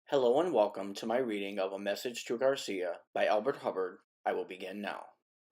Hello and welcome to my reading of A Message to Garcia by ELBERT Hubbard. I will begin now.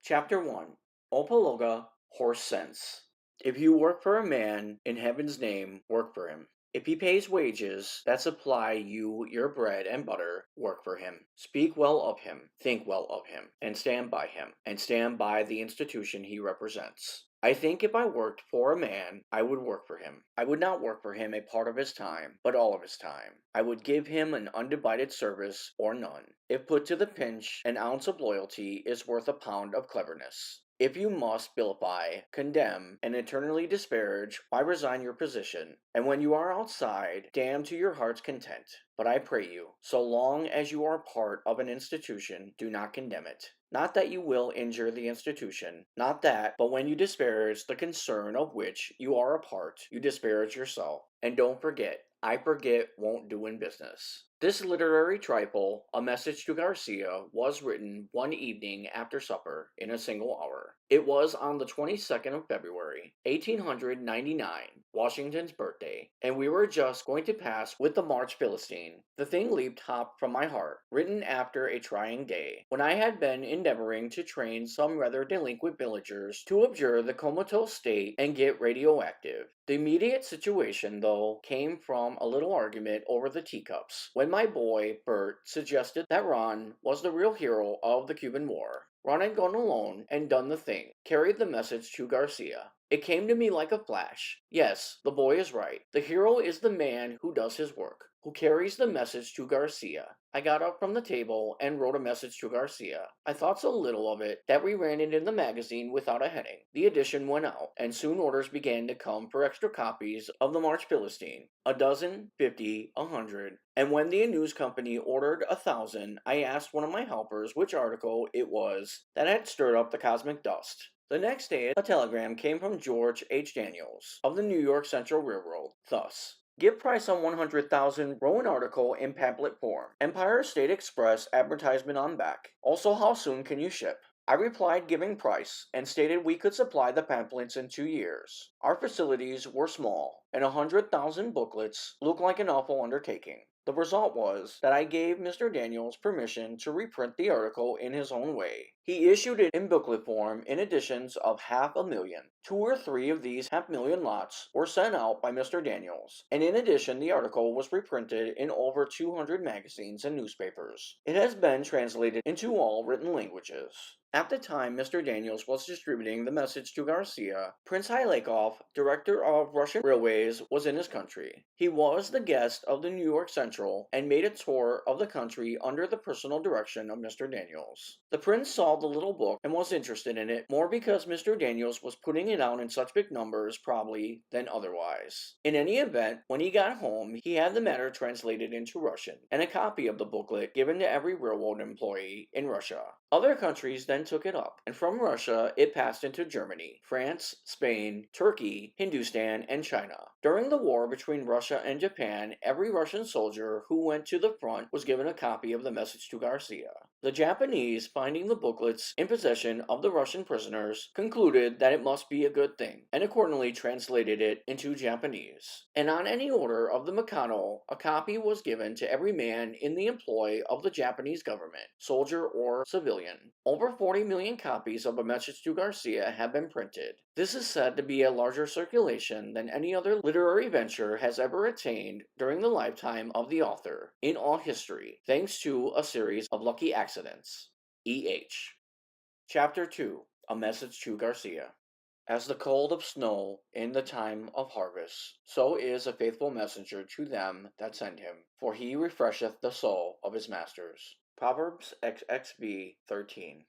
Chapter 1. Opaloga, Horse Sense. If you work for a man, in heaven's name, work for him. If he pays wages that supply you your bread and butter, work for him. Speak well of him, think well of him, and stand by the institution he represents. I think if I worked for a man, I would work for him. I would not work for him a part of his time, but all of his time. I would give him an undivided service or none. If put to the pinch, an ounce of loyalty is worth a pound of cleverness. If you must vilify, condemn, and eternally disparage, why resign your position? And when you are outside, damn to your heart's content. But I pray you, so long as you are part of an institution, do not condemn it. Not that you will injure the institution, not that, but when you disparage the concern of which you are a part, you disparage yourself. And don't forget, I forget won't do in business. This literary trifle, A Message to Garcia, was written one evening after supper in a single hour. It was on the 22nd of February, 1899, Washington's birthday, and we were just going to pass with the March Philistine. The thing leaped hop from my heart, written after a trying day, when I had been endeavoring to train some rather delinquent villagers to abjure the comatose state and get radioactive. The immediate situation, though, came from a little argument over the teacups, when my boy, Bert, suggested that Ron was the real hero of the Cuban War. Ron had gone alone and done the thing, carried the message to Garcia. It came to me like a flash. Yes, the boy is right. The hero is the man who does his work, who carries the message to Garcia. I got up from the table and wrote a message to Garcia. I thought so little of it that we ran it in the magazine without a heading. The edition went out, and soon orders began to come for extra copies of the March Philistine. A dozen, 50, 100. And when the news company ordered 1,000, I asked one of my helpers which article it was that had stirred up the cosmic dust. The next day a telegram came from George H. Daniels of the New York Central Railroad, thus: give price on 100,000, row an article in pamphlet form. Empire State Express advertisement on back. Also, how soon can you ship? I replied giving price, and stated we could supply the pamphlets in 2 years. Our facilities were small, and 100,000 booklets looked like an awful undertaking. The result was that I gave Mr. Daniels permission to reprint the article in his own way. He issued it in booklet form in editions of 500,000. 2 or 3 of these 500,000 lots were sent out by Mr. Daniels, and in addition the article was reprinted in over 200 magazines and newspapers. It has been translated into all written languages. At the time Mr. Daniels was distributing the message to Garcia, Prince Hylakov, director of Russian railways, was in his country. He was the guest of the New York Central and made a tour of the country under the personal direction of Mr. Daniels. The prince saw the little book and was interested in it, more because Mr. Daniels was putting it out in such big numbers, probably, than otherwise. In any event, when he got home, he had the matter translated into Russian, and a copy of the booklet given to every railroad employee in Russia. Other countries then took it up, and from Russia it passed into Germany, France, Spain, Turkey, Hindustan, and China. During the war between Russia and Japan, every Russian soldier who went to the front was given a copy of the message to Garcia. The Japanese, finding the booklets in possession of the Russian prisoners, concluded that it must be a good thing, and accordingly translated it into Japanese. And on any order of the Mikado, a copy was given to every man in the employ of the Japanese government, soldier or civilian. Over 40 million copies of A Message to Garcia have been printed. This is said to be a larger circulation than any other literary venture has ever attained during the lifetime of the author in all history, thanks to a series of lucky accidents. E.H. Chapter 2. A Message to Garcia. As the cold of snow in the time of harvest, so is a faithful messenger to them that send him, for he refresheth the soul of his masters. Proverbs XXV 13.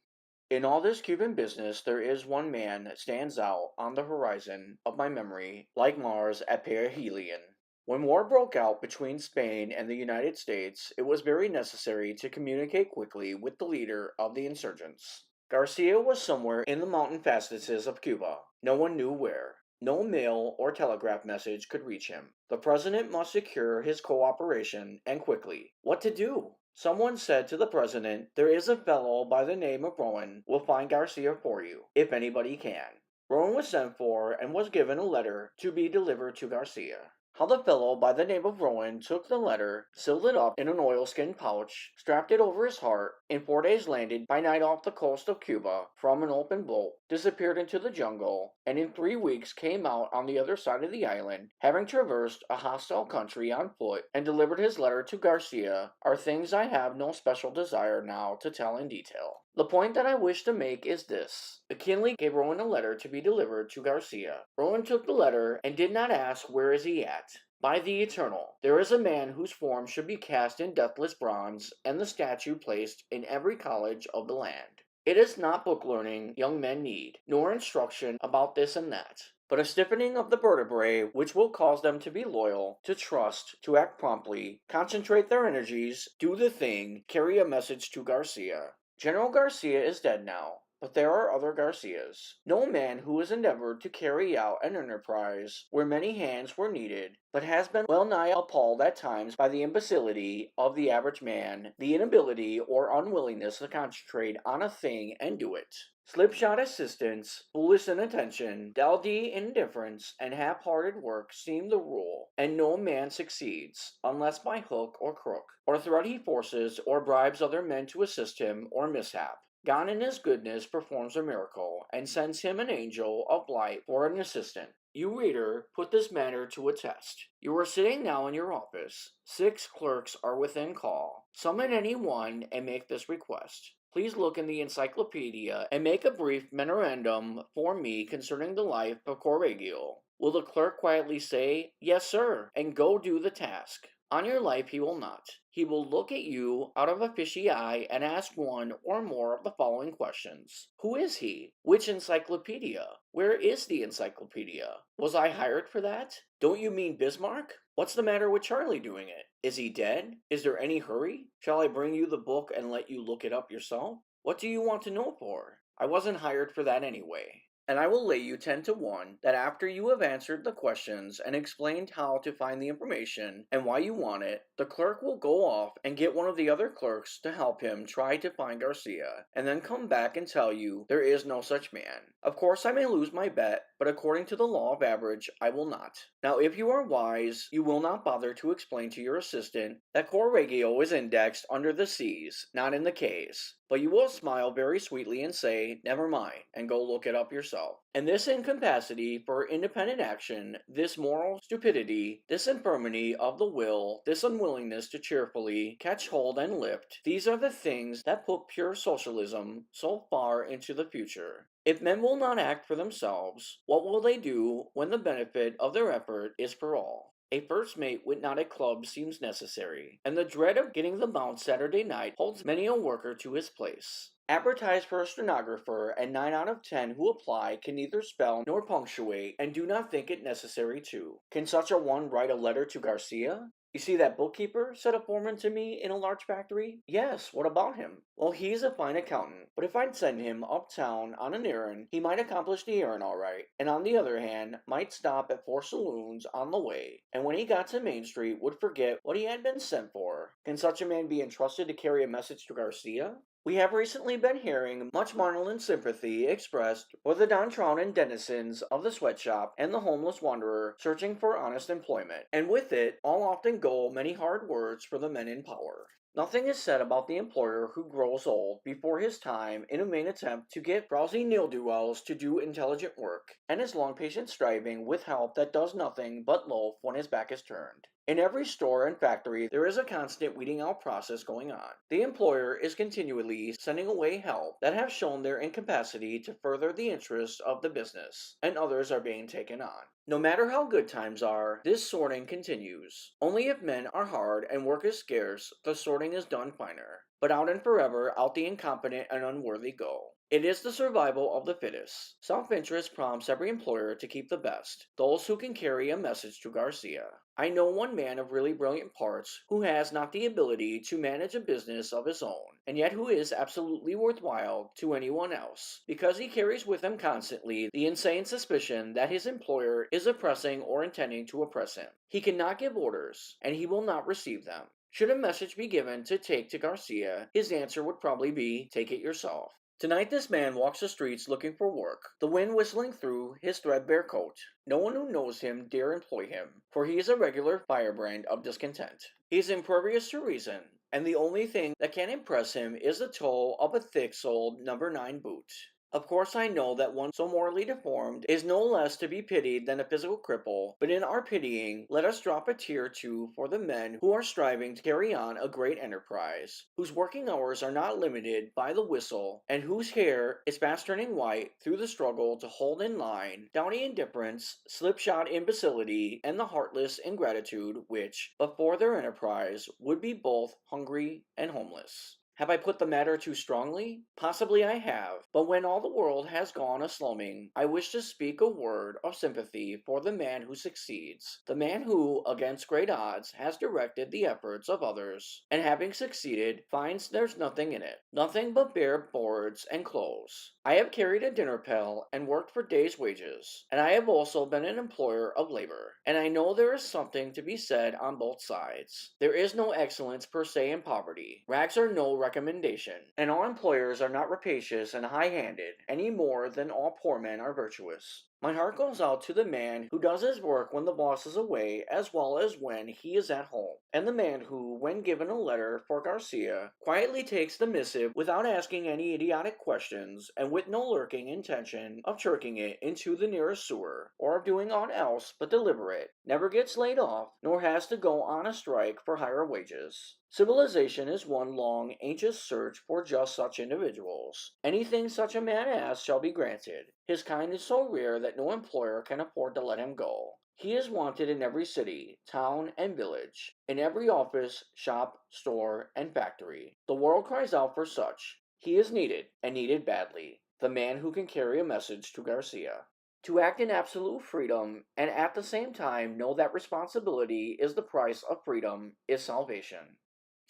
In all this Cuban business there is one man that stands out on the horizon of my memory like Mars at perihelion. When war broke out between Spain and the United States, it was very necessary to communicate quickly with the leader of the insurgents. Garcia was somewhere in the mountain fastnesses of Cuba. No one knew where. No mail or telegraph message could reach him. The president must secure his cooperation, and quickly. What to do? Someone said to the president, there is a fellow by the name of Rowan will find Garcia for you, if anybody can. Rowan was sent for and was given a letter to be delivered to Garcia. How the fellow by the name of Rowan took the letter, sealed it up in an oilskin pouch, strapped it over his heart, in 4 days landed by night off the coast of Cuba from an open boat, disappeared into the jungle, and in 3 weeks came out on the other side of the island, having traversed a hostile country on foot, and delivered his letter to Garcia, are things I have no special desire now to tell in detail. The point that I wish to make is this. McKinley gave Rowan a letter to be delivered to Garcia. Rowan took the letter and did not ask, "Where is he at?" By the Eternal, there is a man whose form should be cast in deathless bronze, and the statue placed in every college of the land. It is not book learning young men need, nor instruction about this and that, but a stiffening of the vertebrae which will cause them to be loyal, to trust, to act promptly, concentrate their energies, do the thing, carry a message to Garcia. General Garcia is dead now, but there are other Garcias. No man who has endeavored to carry out an enterprise where many hands were needed, but has been well nigh appalled at times by the imbecility of the average man, the inability or unwillingness to concentrate on a thing and do it. Slipshod assistance, foolish inattention, dowdy indifference, and half-hearted work seem the rule, and no man succeeds, unless by hook or crook, or threat he forces or bribes other men to assist him, or mishap. God in his goodness performs a miracle, and sends him an angel of light for an assistant. You, reader, put this matter to a test. You are sitting now in your office. 6 clerks are within call. Summon any one and make this request. Please look in the encyclopedia and make a brief memorandum for me concerning the life of Correggio. Will the clerk quietly say, "Yes, sir," and go do the task? On your life he will not. He will look at you out of a fishy eye and ask one or more of the following questions. Who is he? Which encyclopedia? Where is the encyclopedia? Was I hired for that? Don't you mean Bismarck? What's the matter with Charlie doing it? Is he dead? Is there any hurry? Shall I bring you the book and let you look it up yourself? What do you want to know for? I wasn't hired for that anyway. And I will lay you 10 to 1 that after you have answered the questions and explained how to find the information and why you want it, the clerk will go off and get one of the other clerks to help him try to find Garcia, and then come back and tell you there is no such man. Of course I may lose my bet, but according to the law of average, I will not. Now if you are wise, you will not bother to explain to your assistant that Correggio is indexed under the C's, not in the K's. But you will smile very sweetly and say, "Never mind," and go look it up yourself. And this incapacity for independent action, this moral stupidity, this infirmity of the will, this unwillingness to cheerfully catch hold and lift, these are the things that put pure socialism so far into the future. If men will not act for themselves, what will they do when the benefit of their effort is for all? A first mate with not a club seems necessary, and the dread of getting the bounce Saturday night holds many a worker to his place. Advertise for a stenographer, and 9 out of 10 who apply can neither spell nor punctuate, and do not think it necessary to. Can such a one write a letter to Garcia? "You see that bookkeeper?" said a foreman to me in a large factory. "Yes, what about him?" "Well, he's a fine accountant, but if I'd send him uptown on an errand, he might accomplish the errand all right, and on the other hand, might stop at 4 saloons on the way, and when he got to Main Street would forget what he had been sent for. Can such a man be entrusted to carry a message to Garcia?" We have recently been hearing much maudlin sympathy expressed for the downtrodden denizens of the sweatshop and the homeless wanderer searching for honest employment, and with it all often go many hard words for the men in power. Nothing is said about the employer who grows old before his time in a vain attempt to get drowsy ne'er-do-wells to do intelligent work, and his long patient striving with help that does nothing but loaf when his back is turned. In every store and factory there is a constant weeding out process going on. The employer is continually sending away help that have shown their incapacity to further the interests of the business, and others are being taken on. No matter how good times are, this sorting continues. Only if men are hard and work is scarce, the sorting is done finer. But out and forever, out the incompetent and unworthy go. It is the survival of the fittest. Self-interest prompts every employer to keep the best, those who can carry a message to Garcia. I know one man of really brilliant parts who has not the ability to manage a business of his own, and yet who is absolutely worthwhile to anyone else, because he carries with him constantly the insane suspicion that his employer is oppressing or intending to oppress him. He cannot give orders, and he will not receive them. Should a message be given to take to Garcia, his answer would probably be, "Take it yourself." Tonight this man walks the streets looking for work, the wind whistling through his threadbare coat. No one who knows him dare employ him, for he is a regular firebrand of discontent. He is impervious to reason, and the only thing that can impress him is the toe of a thick-soled number 9 boot. Of course I know that one so morally deformed is no less to be pitied than a physical cripple, but in our pitying let us drop a tear or two for the men who are striving to carry on a great enterprise, whose working hours are not limited by the whistle, and whose hair is fast turning white through the struggle to hold in line downy indifference, slipshod imbecility, and the heartless ingratitude which, but for their enterprise, would be both hungry and homeless. Have I put the matter too strongly? Possibly I have, but when all the world has gone a-slumming, I wish to speak a word of sympathy for the man who succeeds, the man who, against great odds, has directed the efforts of others, and having succeeded, finds there's nothing in it, nothing but bare boards and clothes. I have carried a dinner pail and worked for day's wages, and I have also been an employer of labor, and I know there is something to be said on both sides. There is no excellence per se in poverty. Rags are no recommendation, and all employers are not rapacious and high-handed, any more than all poor men are virtuous. My heart goes out to the man who does his work when the boss is away as well as when he is at home, and the man who, when given a letter for Garcia, quietly takes the missive without asking any idiotic questions and with no lurking intention of churking it into the nearest sewer, or of doing aught else but deliver it, never gets laid off, nor has to go on a strike for higher wages. Civilization is one long, anxious search for just such individuals. Anything such a man asks shall be granted. His kind is so rare that no employer can afford to let him go. He is wanted in every city, town, and village, in every office, shop, store, and factory. The world cries out for such. He is needed, and needed badly. The man who can carry a message to Garcia. To act in absolute freedom, and at the same time know that responsibility is the price of freedom, is salvation.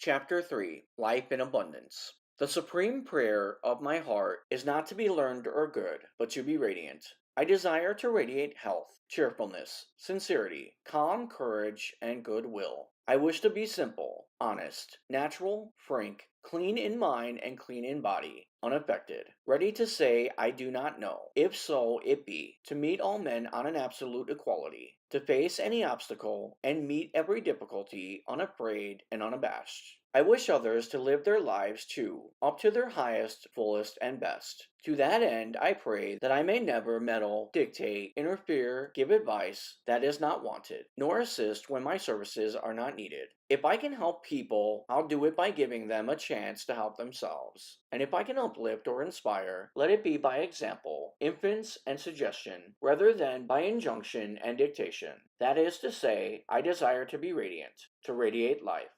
Chapter 3 Life in Abundance. The supreme prayer of my heart is not to be learned or good, but to be radiant. I desire to radiate health, cheerfulness, sincerity, calm courage, and goodwill. I wish to be simple, honest, natural, frank, clean in mind and clean in body, unaffected, ready to say I do not know, if so it be, to meet all men on an absolute equality, to face any obstacle and meet every difficulty unafraid and unabashed. I wish others to live their lives too, up to their highest, fullest, and best. To that end, I pray that I may never meddle, dictate, interfere, give advice that is not wanted, nor assist when my services are not needed. If I can help people, I'll do it by giving them a chance to help themselves. And if I can uplift or inspire, let it be by example, influence, and suggestion, rather than by injunction and dictation. That is to say, I desire to be radiant, to radiate life.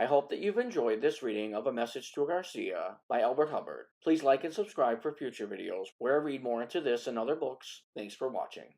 I hope that you've enjoyed this reading of A Message to Garcia by ELBERT Hubbard. Please like and subscribe for future videos where I read more into this and other books. Thanks for watching.